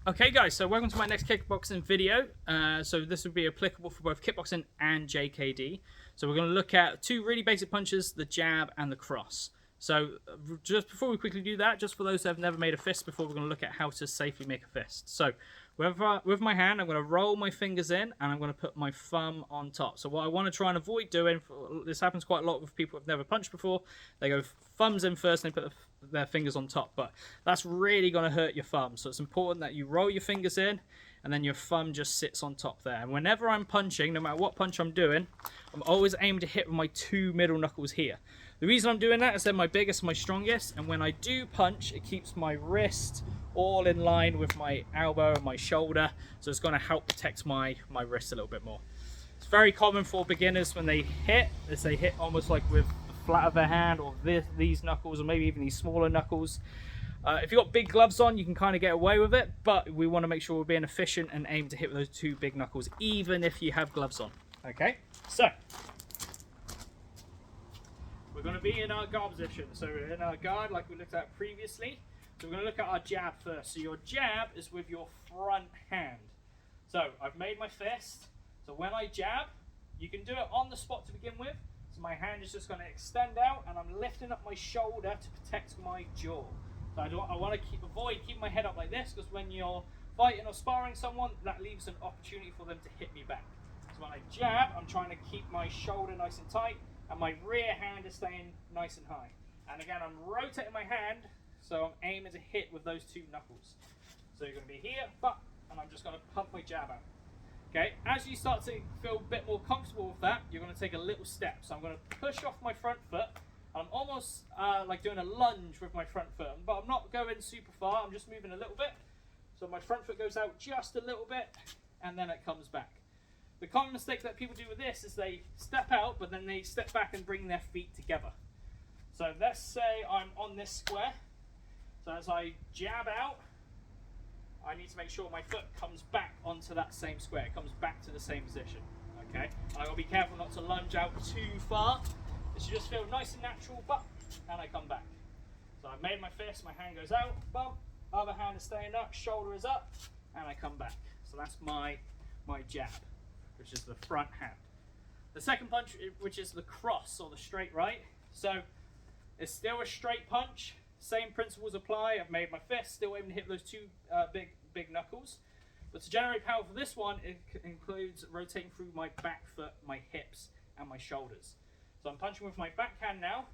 Okay guys, so welcome to my next kickboxing video. So this would be applicable for both kickboxing and JKD. So we're going to look at two really basic punches, the jab and the cross. So just before we quickly do that, just for those who have never made a fist before, we're going to look at how to safely make a fist. So with my hand, I'm going to roll my fingers in and I'm going to put my thumb on top. So what I want to try and avoid doing, this happens quite a lot with people who've never punched before, they go thumbs in first and they put their fingers on top, but that's really going to hurt your thumb. So it's important that you roll your fingers in and then your thumb just sits on top there. And whenever I'm punching, no matter what punch I'm doing, I'm always aiming to hit with my two middle knuckles here. The reason I'm doing that is they're my biggest and my strongest, and when I do punch, it keeps my wrist all in line with my elbow and my shoulder, so it's going to help protect my wrist a little bit more. It's very common for beginners when they hit, as they hit almost like with the flat of their hand or these knuckles, or maybe even these smaller knuckles. If you've got big gloves on, you can kind of get away with it, but we want to make sure we're being efficient and aim to hit with those two big knuckles, even if you have gloves on. Okay, so we're going to be in our guard position. So we're in our guard like we looked at previously. So we're going to look at our jab first. So your jab is with your front hand. So I've made my fist. So when I jab, you can do it on the spot to begin with. So my hand is just going to extend out and I'm lifting up my shoulder to protect my jaw. So I want to keep my head up like this, because when you're fighting or sparring someone, that leaves an opportunity for them to hit me back. So when I jab, I'm trying to keep my shoulder nice and tight, and my rear hand is staying nice and high. And again, I'm rotating my hand, so I'm aiming to hit with those two knuckles. So you're going to be here, and I'm just going to pump my jab out. Okay, as you start to feel a bit more comfortable with that, you're going to take a little step. So I'm going to push off my front foot. I'm almost like doing a lunge with my front foot, but I'm not going super far, I'm just moving a little bit. So my front foot goes out just a little bit, and then it comes back. The common mistake that people do with this is they step out, but then they step back and bring their feet together. So let's say I'm on this square. So as I jab out, I need to make sure my foot comes back onto that same square. It comes back to the same position. Okay? And I've got to be careful not to lunge out too far. It should just feel nice and natural, and I come back. So I've made my fist, my hand goes out, bump, other hand is staying up, shoulder is up, and I come back. So that's my jab, which is the front hand. The second punch, which is the cross or the straight right. So it's still a straight punch, same principles apply. I've made my fist, still aiming to hit those two big knuckles. But to generate power for this one, it includes rotating through my back foot, my hips, and my shoulders. So I'm punching with my backhand now.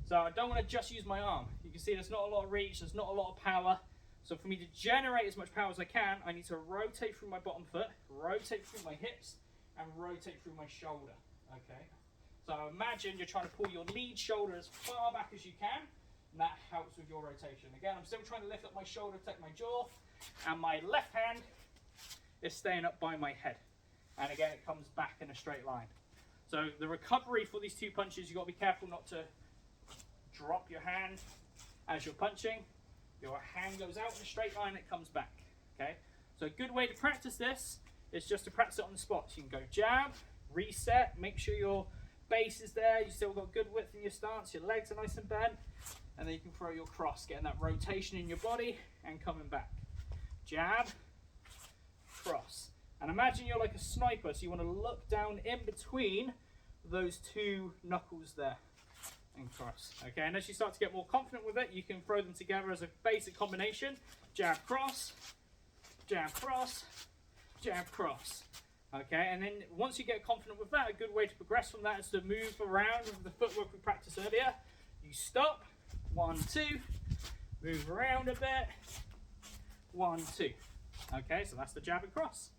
So I don't want to just use my arm. You can see there's not a lot of reach, there's not a lot of power. So for me to generate as much power as I can, I need to rotate through my bottom foot, rotate through my hips, and rotate through my shoulder. Okay. So imagine you're trying to pull your lead shoulder as far back as you can, and that helps with your rotation. Again, I'm still trying to lift up my shoulder, protect my jaw, and my left hand is staying up by my head. And again, it comes back in a straight line. So the recovery for these two punches, you've got to be careful not to drop your hand as you're punching. Your hand goes out in a straight line, it comes back. Okay. So a good way to practice this is just to practice it on the spot. So you can go jab, reset, make sure your base is there, you still got good width in your stance, your legs are nice and bent, and then you can throw your cross, getting that rotation in your body and coming back. Jab, cross. And imagine you're like a sniper, so you want to look down in between those two knuckles there and cross. Okay, and as you start to get more confident with it, you can throw them together as a basic combination. Jab, cross, jab, cross, jab, cross. Okay, and then once you get confident with that, a good way to progress from that is to move around with the footwork we practiced earlier. You stop, 1, 2, move around a bit, 1, 2. Okay, so that's the jab and cross.